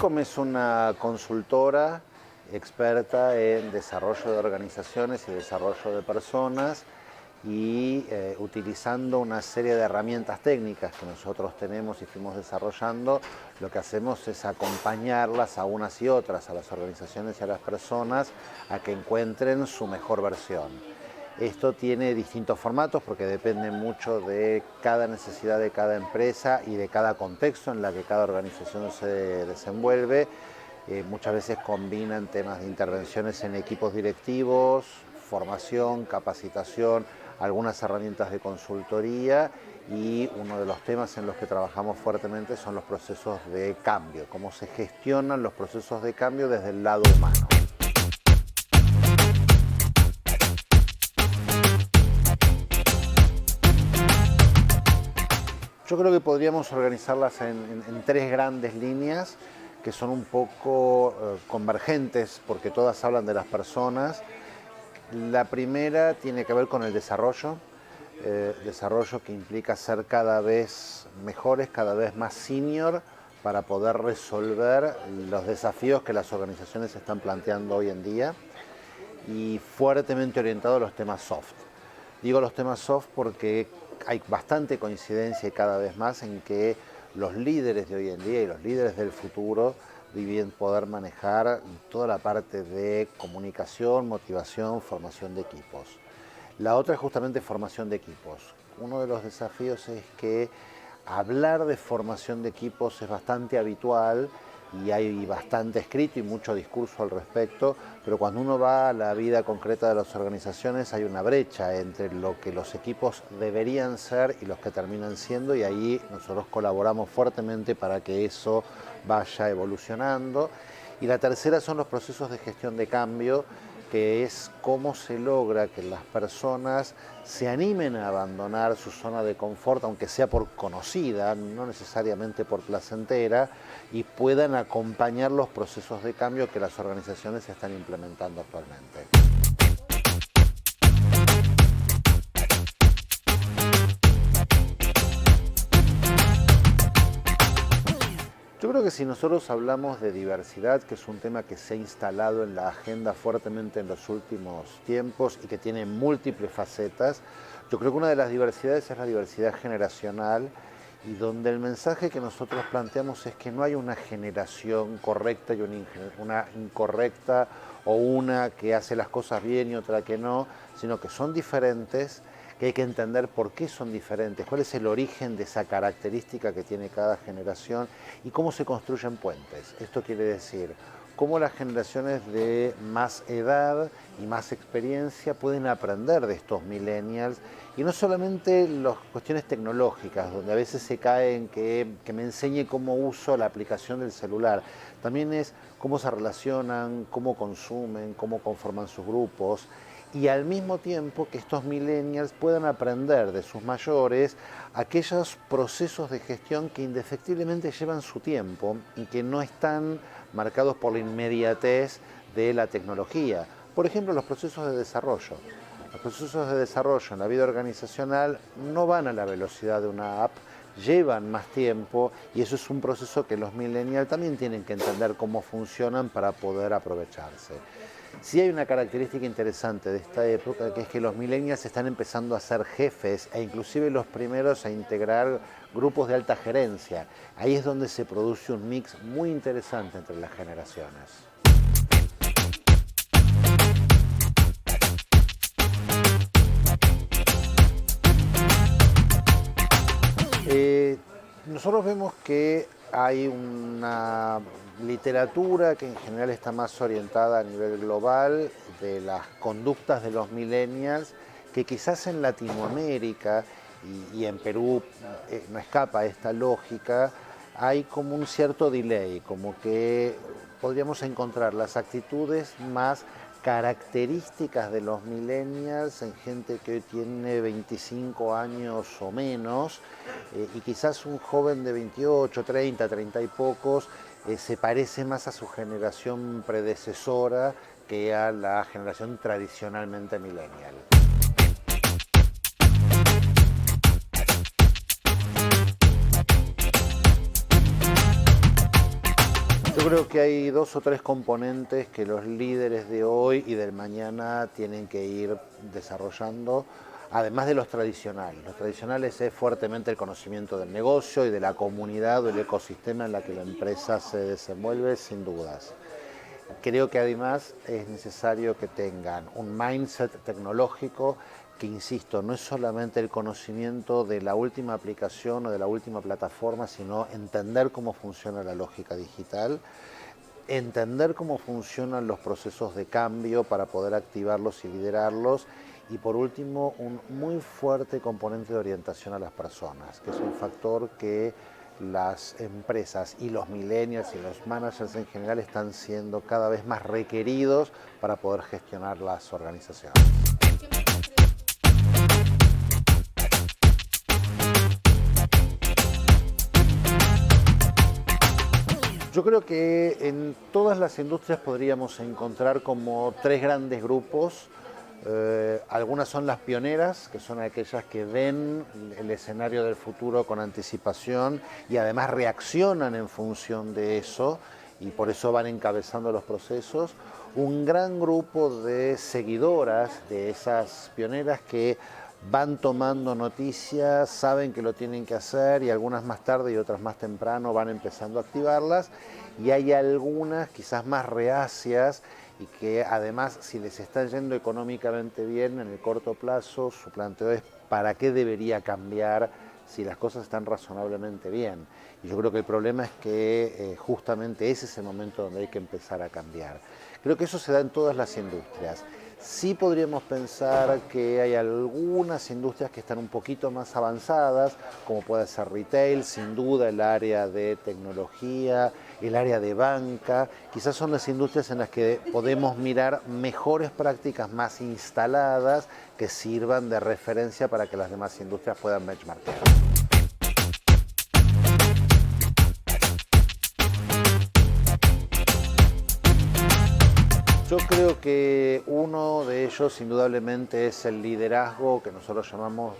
Qualcomm es una consultora experta en desarrollo de organizaciones y desarrollo de personas y utilizando una serie de herramientas técnicas que nosotros tenemos y fuimos desarrollando, lo que hacemos es acompañarlas a unas y otras, a las organizaciones y a las personas, a que encuentren su mejor versión. Esto tiene distintos formatos porque depende mucho de cada necesidad de cada empresa y de cada contexto en la que cada organización se desenvuelve. Muchas veces combinan temas de intervenciones en equipos directivos, formación, capacitación, algunas herramientas de consultoría, y uno de los temas en los que trabajamos fuertemente son los procesos de cambio, cómo se gestionan los procesos de cambio desde el lado humano. Yo creo que podríamos organizarlas en tres grandes líneas que son un poco convergentes porque todas hablan de las personas. La primera tiene que ver con el desarrollo que implica ser cada vez mejores, cada vez más senior para poder resolver los desafíos que las organizaciones están planteando hoy en día, y fuertemente orientado a los temas soft. Digo los temas soft porque hay bastante coincidencia y cada vez más en que los líderes de hoy en día y los líderes del futuro deben poder manejar toda la parte de comunicación, motivación, formación de equipos. La otra es justamente formación de equipos. Uno de los desafíos es que hablar de formación de equipos es bastante habitual y hay bastante escrito y mucho discurso al respecto, pero cuando uno va a la vida concreta de las organizaciones hay una brecha entre lo que los equipos deberían ser y los que terminan siendo, y ahí nosotros colaboramos fuertemente para que eso vaya evolucionando. Y la tercera son los procesos de gestión de cambio, que es cómo se logra que las personas se animen a abandonar su zona de confort, aunque sea por conocida, no necesariamente por placentera, y puedan acompañar los procesos de cambio que las organizaciones están implementando actualmente. Yo creo que si nosotros hablamos de diversidad, que es un tema que se ha instalado en la agenda fuertemente en los últimos tiempos y que tiene múltiples facetas, yo creo que una de las diversidades es la diversidad generacional, y donde el mensaje que nosotros planteamos es que no hay una generación correcta y una incorrecta, o una que hace las cosas bien y otra que no, sino que son diferentes, que hay que entender por qué son diferentes, cuál es el origen de esa característica que tiene cada generación y cómo se construyen puentes. Esto quiere decir cómo las generaciones de más edad y más experiencia pueden aprender de estos millennials, y no solamente las cuestiones tecnológicas, donde a veces se cae en que me enseñe cómo uso la aplicación del celular, también es cómo se relacionan, cómo consumen, cómo conforman sus grupos, y al mismo tiempo que estos millennials puedan aprender de sus mayores aquellos procesos de gestión que indefectiblemente llevan su tiempo y que no están marcados por la inmediatez de la tecnología. Por ejemplo, los procesos de desarrollo. Los procesos de desarrollo en la vida organizacional no van a la velocidad de una app, llevan más tiempo, y eso es un proceso que los millennials también tienen que entender cómo funcionan para poder aprovecharse. Sí hay una característica interesante de esta época, que es que los millennials están empezando a ser jefes e inclusive los primeros a integrar grupos de alta gerencia. Ahí es donde se produce un mix muy interesante entre las generaciones. Nosotros vemos que hay una literatura que en general está más orientada a nivel global de las conductas de los millennials, que quizás en Latinoamérica y en Perú no escapa esta lógica. Hay como un cierto delay, como que podríamos encontrar las actitudes más características de los millennials en gente que hoy tiene 25 años o menos, y quizás un joven de 28, 30, 30 y pocos se parece más a su generación predecesora que a la generación tradicionalmente millennial. Yo creo que hay dos o tres componentes que los líderes de hoy y del mañana tienen que ir desarrollando, además de los tradicionales. Los tradicionales es fuertemente el conocimiento del negocio y de la comunidad o el ecosistema en la que la empresa se desenvuelve, sin dudas. Creo que además es necesario que tengan un mindset tecnológico que, insisto, no es solamente el conocimiento de la última aplicación o de la última plataforma, sino entender cómo funciona la lógica digital, entender cómo funcionan los procesos de cambio para poder activarlos y liderarlos, y por último, un muy fuerte componente de orientación a las personas, que es un factor que las empresas y los millennials y los managers en general están siendo cada vez más requeridos para poder gestionar las organizaciones. Yo creo que en todas las industrias podríamos encontrar como tres grandes grupos. Algunas son las pioneras, que son aquellas que ven el escenario del futuro con anticipación y además reaccionan en función de eso, y por eso van encabezando los procesos. Un gran grupo de seguidoras de esas pioneras que van tomando noticias, saben que lo tienen que hacer, y algunas más tarde y otras más temprano van empezando a activarlas. Y hay algunas quizás más reacias y que además, si les está yendo económicamente bien en el corto plazo, su planteo es ¿para qué debería cambiar si las cosas están razonablemente bien? Y yo creo que el problema es que justamente ese es el momento donde hay que empezar a cambiar. Creo que eso se da en todas las industrias. Sí podríamos pensar que hay algunas industrias que están un poquito más avanzadas, como puede ser retail, sin duda el área de tecnología, el área de banca. Quizás son las industrias en las que podemos mirar mejores prácticas más instaladas que sirvan de referencia para que las demás industrias puedan benchmarkear. Yo creo que uno de ellos indudablemente es el liderazgo que nosotros llamamos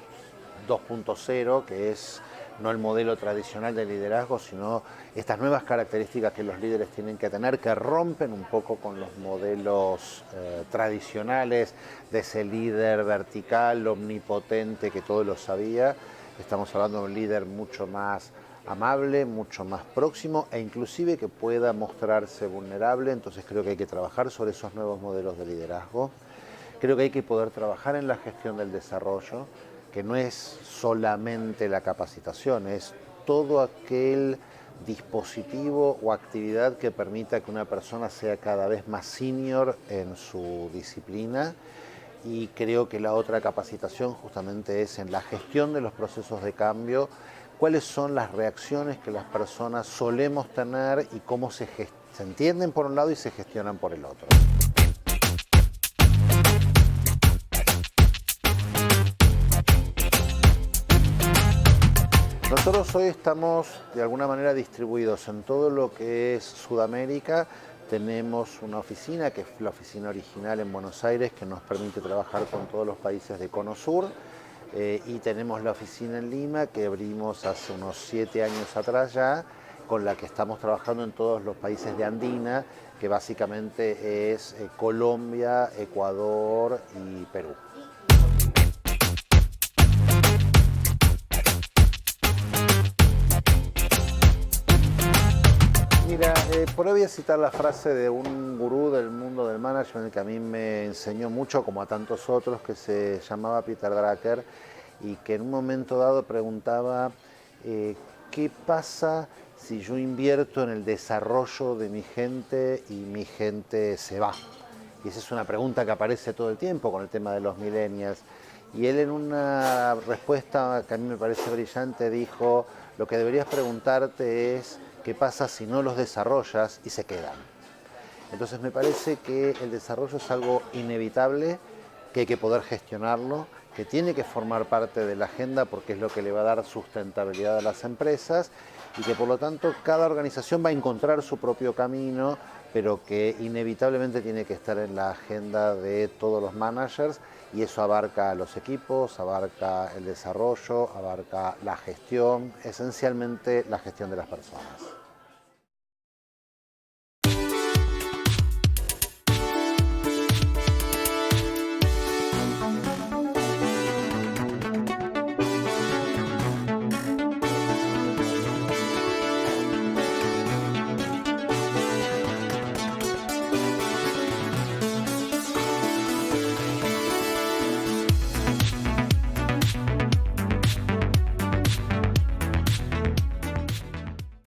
2.0, que es no el modelo tradicional de liderazgo, sino estas nuevas características que los líderes tienen que tener, que rompen un poco con los modelos tradicionales de ese líder vertical, omnipotente, que todo lo sabía. Estamos hablando de un líder mucho más amable, mucho más próximo e inclusive que pueda mostrarse vulnerable. Entonces creo que hay que trabajar sobre esos nuevos modelos de liderazgo. Creo que hay que poder trabajar en la gestión del desarrollo, que no es solamente la capacitación, es todo aquel dispositivo o actividad que permita que una persona sea cada vez más senior en su disciplina. Y creo que la otra capacitación justamente es en la gestión de los procesos de cambio, cuáles son las reacciones que las personas solemos tener y cómo se entienden por un lado y se gestionan por el otro. Nosotros hoy estamos de alguna manera distribuidos en todo lo que es Sudamérica. Tenemos una oficina, que es la oficina original en Buenos Aires, que nos permite trabajar con todos los países de Cono Sur. Y tenemos la oficina en Lima, que abrimos hace unos 7 años atrás ya, con la que estamos trabajando en todos los países de Andina, que básicamente es Colombia, Ecuador y Perú. Mira, por hoy voy a citar la frase de un gurú del mundo del management que a mí me enseñó mucho, como a tantos otros, que se llamaba Peter Drucker, y que en un momento dado preguntaba ¿qué pasa si yo invierto en el desarrollo de mi gente y mi gente se va? Y esa es una pregunta que aparece todo el tiempo con el tema de los millennials. Y él, en una respuesta que a mí me parece brillante, dijo: lo que deberías preguntarte es ¿qué pasa si no los desarrollas y se quedan? Entonces me parece que el desarrollo es algo inevitable, que hay que poder gestionarlo, que tiene que formar parte de la agenda porque es lo que le va a dar sustentabilidad a las empresas, y que por lo tanto cada organización va a encontrar su propio camino, pero que inevitablemente tiene que estar en la agenda de todos los managers, y eso abarca a los equipos, abarca el desarrollo, abarca la gestión, esencialmente la gestión de las personas.